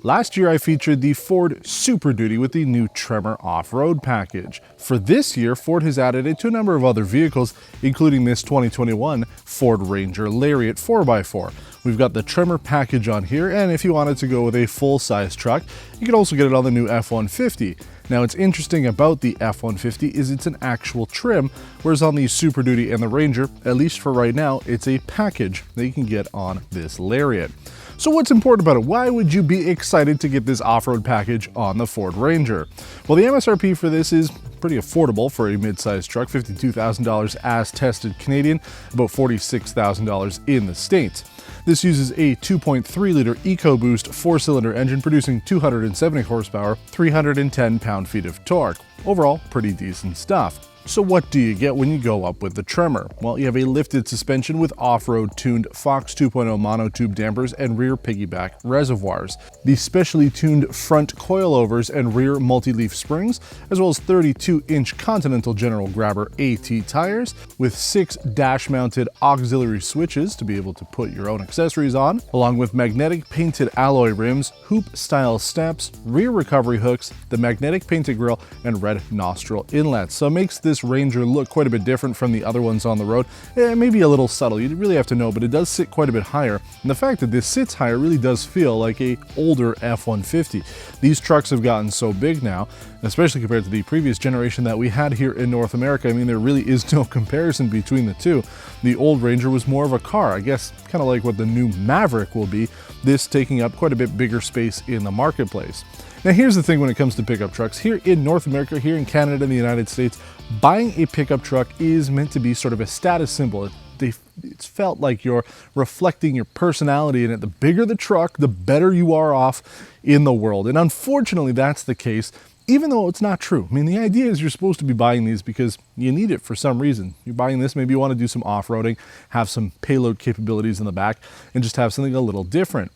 Last year I featured the Ford Super Duty with the new Tremor off-road package. For this year, Ford has added it to a number of other vehicles, including this 2021 Ford Ranger Lariat 4x4. We've got the Tremor package on here, and if you wanted to go with a full-size truck, you could also get it on the new F-150. Now, what's interesting about the F-150 is it's an actual trim, whereas on the Super Duty and the Ranger, at least for right now, it's a package that you can get on this Lariat. So what's important about it? Why would you be excited to get this off-road package on the Ford Ranger? Well, the MSRP for this is pretty affordable for a mid-sized truck, $52,000 as tested Canadian, about $46,000 in the States. This uses a 2.3-liter EcoBoost 4-cylinder engine producing 270 horsepower, 310 pound-feet of torque. Overall, pretty decent stuff. So what do you get when you go up with the Tremor? Well, you have a lifted suspension with off-road tuned Fox 2.0 monotube dampers and rear piggyback reservoirs, the specially tuned front coilovers and rear multi-leaf springs, as well as 32-inch Continental General Grabber AT tires with 6 dash-mounted auxiliary switches to be able to put your own accessories on, along with magnetic painted alloy rims, hoop-style steps, rear recovery hooks, the magnetic painted grille, and red nostril inlets. So it makes this Ranger look quite a bit different from the other ones on the road. Maybe a little subtle, you really have to know, but it does sit quite a bit higher. And the fact that this sits higher really does feel like a older F-150. These trucks have gotten so big now, especially compared to the previous generation that we had here in North America. I mean, there really is no comparison between the two. The old Ranger was more of a car, I guess, kind of like what the new Maverick will be, this taking up quite a bit bigger space in the marketplace. Now here's the thing when it comes to pickup trucks. Here in North America, here in Canada and the United States, buying a pickup truck is meant to be sort of a status symbol. It's felt like you're reflecting your personality in it. The bigger the truck, the better you are off in the world. And unfortunately, that's the case, even though it's not true. I mean, the idea is you're supposed to be buying these because you need it for some reason. You're buying this, maybe you want to do some off-roading, have some payload capabilities in the back, and just have something a little different.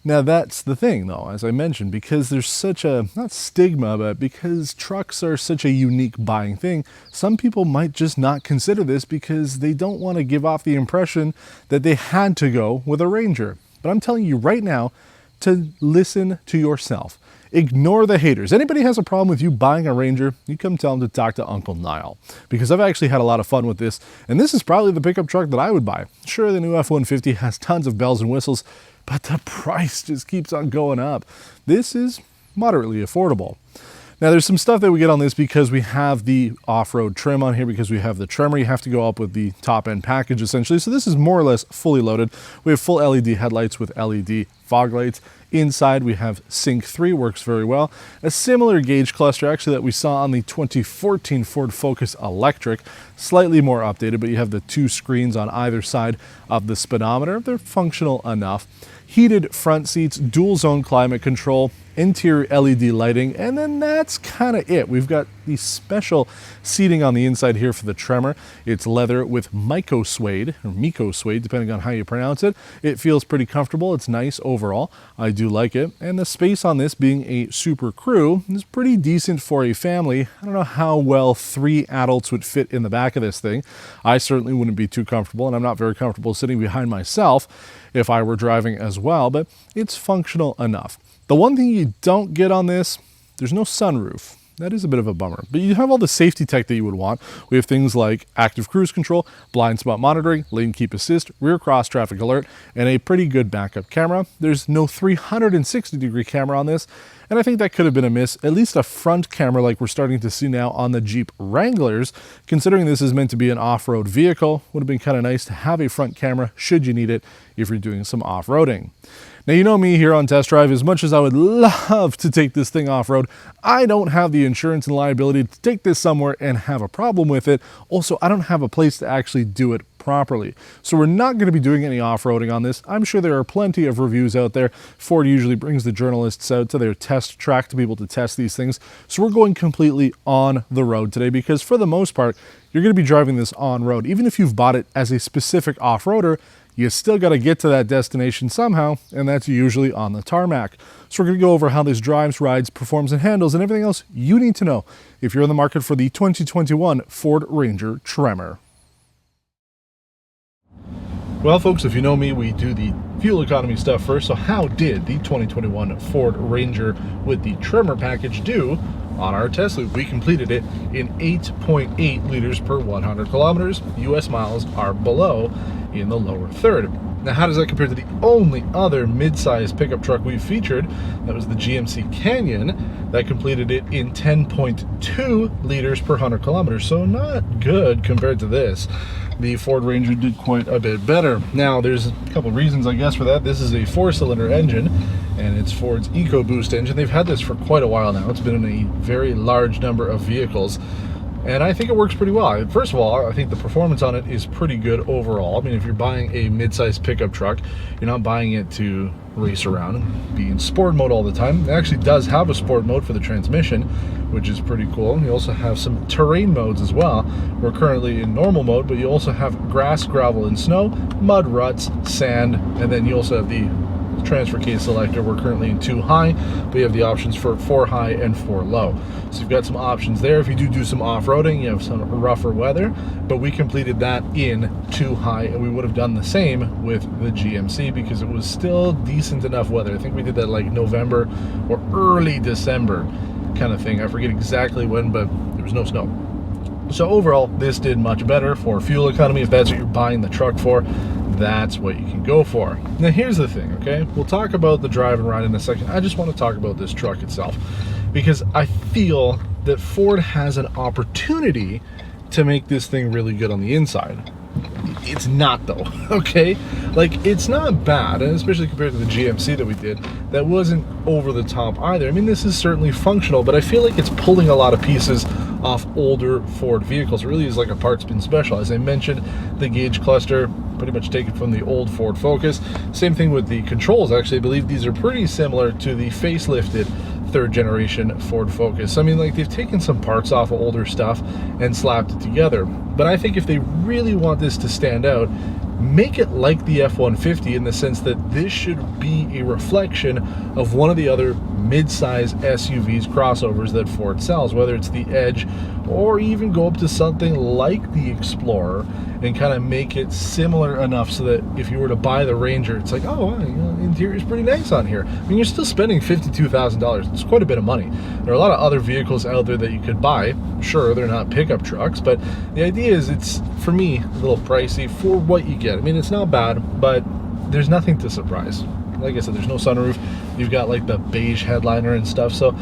Now that's the thing though, as I mentioned, because there's such a, not stigma, but because trucks are such a unique buying thing, some people might just not consider this because they don't want to give off the impression that they had to go with a Ranger. But I'm telling you right now to listen to yourself. Ignore the haters. Anybody has a problem with you buying a Ranger, you come tell them to talk to Uncle Niall. Because I've actually had a lot of fun with this, and this is probably the pickup truck that I would buy. Sure, the new F-150 has tons of bells and whistles, but the price just keeps on going up. This is moderately affordable. Now there's some stuff that we get on this because we have the off-road trim on here, because we have the Tremor. You have to go up with the top-end package essentially. So this is more or less fully loaded. We have full LED headlights with LED fog lights. Inside we have Sync 3, works very well. A similar gauge cluster actually that we saw on the 2014 Ford Focus Electric, slightly more updated, but you have the 2 screens on either side of the speedometer. They're functional enough. Heated front seats, dual zone climate control, interior LED lighting, and then that's kind of it. We've got the special seating on the inside here for the Tremor. It's leather with Miko Suede, or Miko Suede, depending on how you pronounce it. It feels pretty comfortable. It's nice overall. I do like it. And the space on this, being a Super Crew, is pretty decent for a family. I don't know how well 3 adults would fit in the back of this thing. I certainly wouldn't be too comfortable, and I'm not very comfortable sitting behind myself if I were driving as well, but it's functional enough. The one thing you don't get on this, there's no sunroof. That is a bit of a bummer, but you have all the safety tech that you would want. We have things like active cruise control, blind spot monitoring, lane keep assist, rear cross traffic alert, and a pretty good backup camera. There's no 360-degree camera on this, and I think that could have been a miss. At least a front camera like we're starting to see now on the Jeep Wranglers, considering this is meant to be an off-road vehicle, would have been kind of nice to have a front camera should you need it if you're doing some off-roading. Now, you know me here on Test Drive, as much as I would love to take this thing off-road, I don't have the insurance and liability to take this somewhere and have a problem with it. Also, I don't have a place to actually do it properly. So we're not going to be doing any off-roading on this. I'm sure there are plenty of reviews out there. Ford usually brings the journalists out to their test track to be able to test these things. So we're going completely on the road today because for the most part, you're going to be driving this on-road. Even if you've bought it as a specific off-roader, you still got to get to that destination somehow, and that's usually on the tarmac. So we're going to go over how this drives, rides, performs, and handles, and everything else you need to know if you're in the market for the 2021 Ford Ranger Tremor. Well, folks, if you know me, we do the fuel economy stuff first. So how did the 2021 Ford Ranger with the Tremor package do on our test loop? We completed it in 8.8 liters per 100 kilometers. US miles are below in the lower third. Now, how does that compare to the only other mid-size pickup truck we've featured? That was the GMC Canyon that completed it in 10.2 liters per 100 kilometers. So not good compared to this. The Ford Ranger did quite a bit better. Now, there's a couple reasons, I guess, for that. This is a 4-cylinder engine, and it's Ford's EcoBoost engine. They've had this for quite a while now. It's been in a very large number of vehicles, and I think it works pretty well. First of all, I think the performance on it is pretty good overall. I mean, if you're buying a mid-sized pickup truck, you're not buying it to race around and be in sport mode all the time. It actually does have a sport mode for the transmission, which is pretty cool. You also have some terrain modes as well. We're currently in normal mode, but you also have grass, gravel, and snow, mud, ruts, sand, and then you also have the transfer case selector. We're currently in 2 high, but you have the options for 4 high and 4 low. So you've got some options there. If you do some off-roading, you have some rougher weather, but we completed that in 2 high, and we would have done the same with the GMC because it was still decent enough weather. I think we did that like November or early December kind of thing. I forget exactly when, but there was no snow. So overall, this did much better for fuel economy. If that's what you're buying the truck for, that's what you can go for. Now here's the thing, okay? We'll talk about the drive and ride in a second. I just want to talk about this truck itself because I feel that Ford has an opportunity to make this thing really good on the inside. It's not though, okay? Like, it's not bad, and especially compared to the GMC that we did, that wasn't over the top either. I mean, this is certainly functional, but I feel like it's pulling a lot of pieces off older Ford vehicles. It really is like a parts bin special. As I mentioned, the gauge cluster, pretty much taken from the old Ford Focus. Same thing with the controls. Actually, I believe these are pretty similar to the facelifted 3rd generation Ford Focus. I mean, like, they've taken some parts off of older stuff and slapped it together. But I think if they really want this to stand out, make it like the F-150 in the sense that this should be a reflection of one of the other mid-size SUVs, crossovers that Ford sells, whether it's the Edge or even go up to something like the Explorer and kind of make it similar enough so that if you were to buy the Ranger, it's like, oh, wow, you know, the interior is pretty nice on here. I mean, you're still spending $52,000. It's quite a bit of money. There are a lot of other vehicles out there that you could buy. Sure, they're not pickup trucks, but the idea is it's, for me, a little pricey for what you get. I mean, it's not bad, but there's nothing to surprise. Like I said, there's no sunroof. You've got like the beige headliner and stuff, so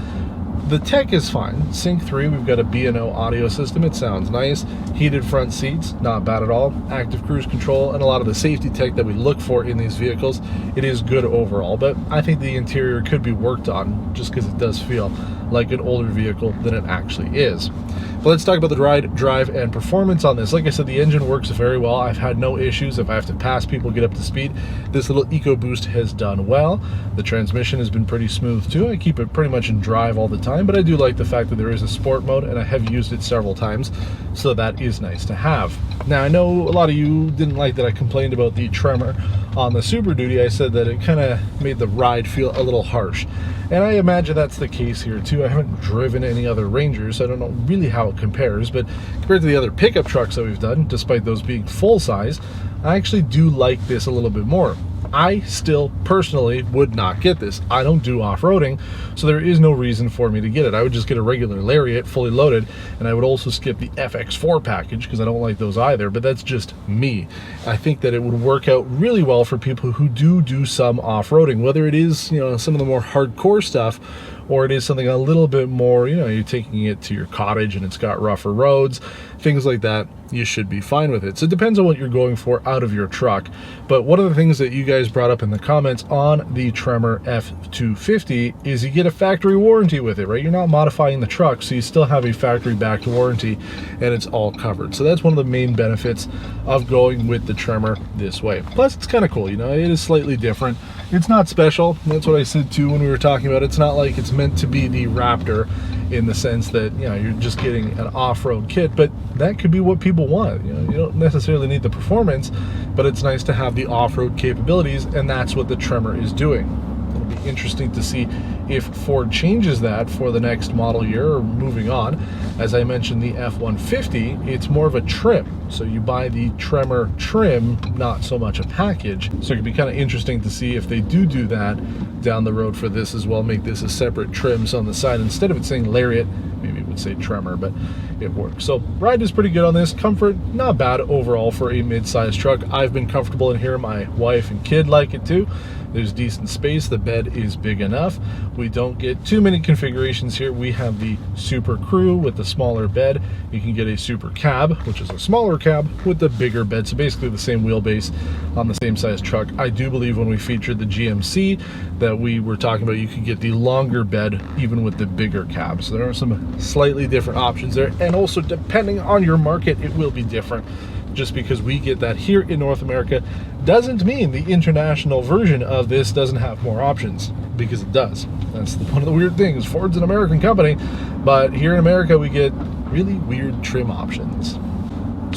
the tech is fine. Sync 3, we've got a B&O audio system. It sounds nice. Heated front seats, not bad at all. Active cruise control and a lot of the safety tech that we look for in these vehicles. It is good overall, but I think the interior could be worked on just because it does feel like an older vehicle than it actually is. But let's talk about the ride, drive, and performance on this. Like I said, the engine works very well. I've had no issues. If I have to pass people, get up to speed, this little EcoBoost has done well. The transmission has been pretty smooth too. I keep it pretty much in drive all the time, but I do like the fact that there is a sport mode, and I have used it several times, so that is nice to have. Now, I know a lot of you didn't like that I complained about the Tremor on the Super Duty. I said that it kind of made the ride feel a little harsh, and I imagine that's the case here too. I haven't driven any other Rangers, so I don't know really how it compares, but compared to the other pickup trucks that we've done, despite those being full size, I actually do like this a little bit more. I still personally would not get this. I don't do off-roading, so there is no reason for me to get it. I would just get a regular Lariat fully loaded, and I would also skip the FX4 package because I don't like those either, but that's just me. I think that it would work out really well for people who do some off-roading, whether it is, you know, some of the more hardcore stuff, or it is something a little bit more, you know, you're taking it to your cottage and it's got rougher roads, things like that. You should be fine with it. So it depends on what you're going for out of your truck. But one of the things that you guys brought up in the comments on the Tremor F250 is you get a factory warranty with it, right? You're not modifying the truck, so you still have a factory backed warranty, and it's all covered. So that's one of the main benefits of going with the Tremor this way. Plus, it's kind of cool, you know, it is slightly different. It's not special. That's what I said too when we were talking about it. It's not like it's meant to be the Raptor in the sense that, you know, you're just getting an off-road kit, but that could be what people want. You know, you don't necessarily need the performance, but it's nice to have the off-road capabilities, and that's what the Tremor is doing. It'll to be interesting to see if Ford changes that for the next model year or moving on. As I mentioned, the F-150, it's more of a trim. So you buy the Tremor trim, not so much a package. So it could be kind of interesting to see if they do that down the road for this as well, make this a separate trims on the side. Instead of it saying Lariat, maybe it would say Tremor, but it works. So ride is pretty good on this. Comfort, not bad overall for a mid-sized truck. I've been comfortable in here. My wife and kid like it too. There's decent space. The bed is big enough. We don't get too many configurations here. We have the Super Crew with the smaller bed. You can get a Super Cab, which is a smaller cab with the bigger bed. So basically the same wheelbase on the same size truck. I do believe when we featured the GMC that we were talking about, you could get the longer bed even with the bigger cab. So there are some slightly different options there. And also depending on your market, it will be different. Just because we get that here in North America doesn't mean the international version of this doesn't have more options, because it does. That's one of the weird things. Ford's an American company, but here in America we get really weird trim options.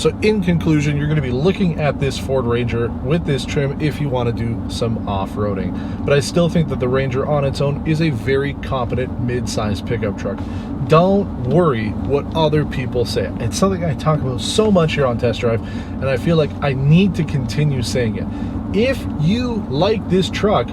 So in conclusion, you're going to be looking at this Ford Ranger with this trim if you want to do some off-roading. But I still think that the Ranger on its own is a very competent mid-sized pickup truck. Don't worry what other people say. It's something I talk about so much here on Test Drive, and I feel like I need to continue saying it. If you like this truck,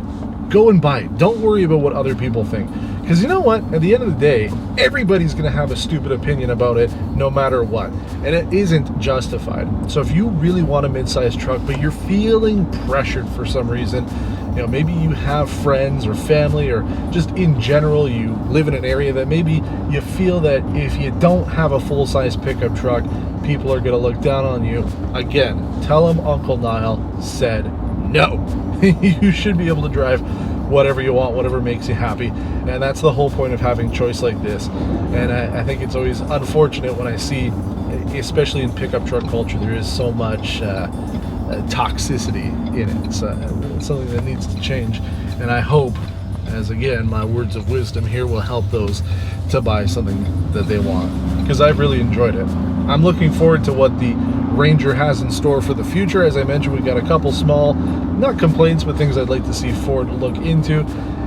go and buy it. Don't worry about what other people think. Because you know what? At the end of the day, everybody's going to have a stupid opinion about it no matter what. And it isn't justified. So if you really want a mid-sized truck, but you're feeling pressured for some reason, you know, maybe you have friends or family, or just in general, you live in an area that maybe you feel that if you don't have a full-size pickup truck, people are going to look down on you. Again, tell them Uncle Niall said no. You should be able to drive whatever you want, whatever makes you happy, and that's the whole point of having choice like this. And I think it's always unfortunate when I see, especially in pickup truck culture, there is so much toxicity in it. It's something that needs to change, and I hope, as again, my words of wisdom here will help those to buy something that they want, because I've really enjoyed it. I'm looking forward to what the Ranger has in store for the future. As I mentioned, we've got a couple small, not complaints, but things I'd like to see Ford look into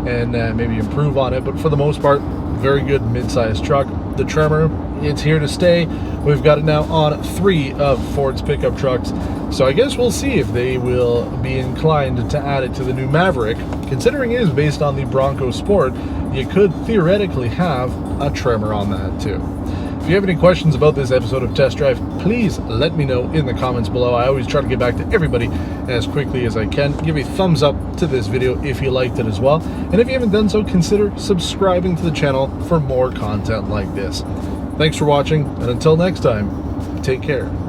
and maybe improve on it. But for the most part, very good mid-sized truck. The Tremor, it's here to stay. We've got it now on 3 of Ford's pickup trucks. So I guess we'll see if they will be inclined to add it to the new Maverick. Considering it is based on the Bronco Sport, you could theoretically have a Tremor on that too. If you have any questions about this episode of Test Drive, please let me know in the comments below. I always try to get back to everybody as quickly as I can. Give a thumbs up to this video if you liked it as well. And if you haven't done so, consider subscribing to the channel for more content like this. Thanks for watching, and until next time, take care.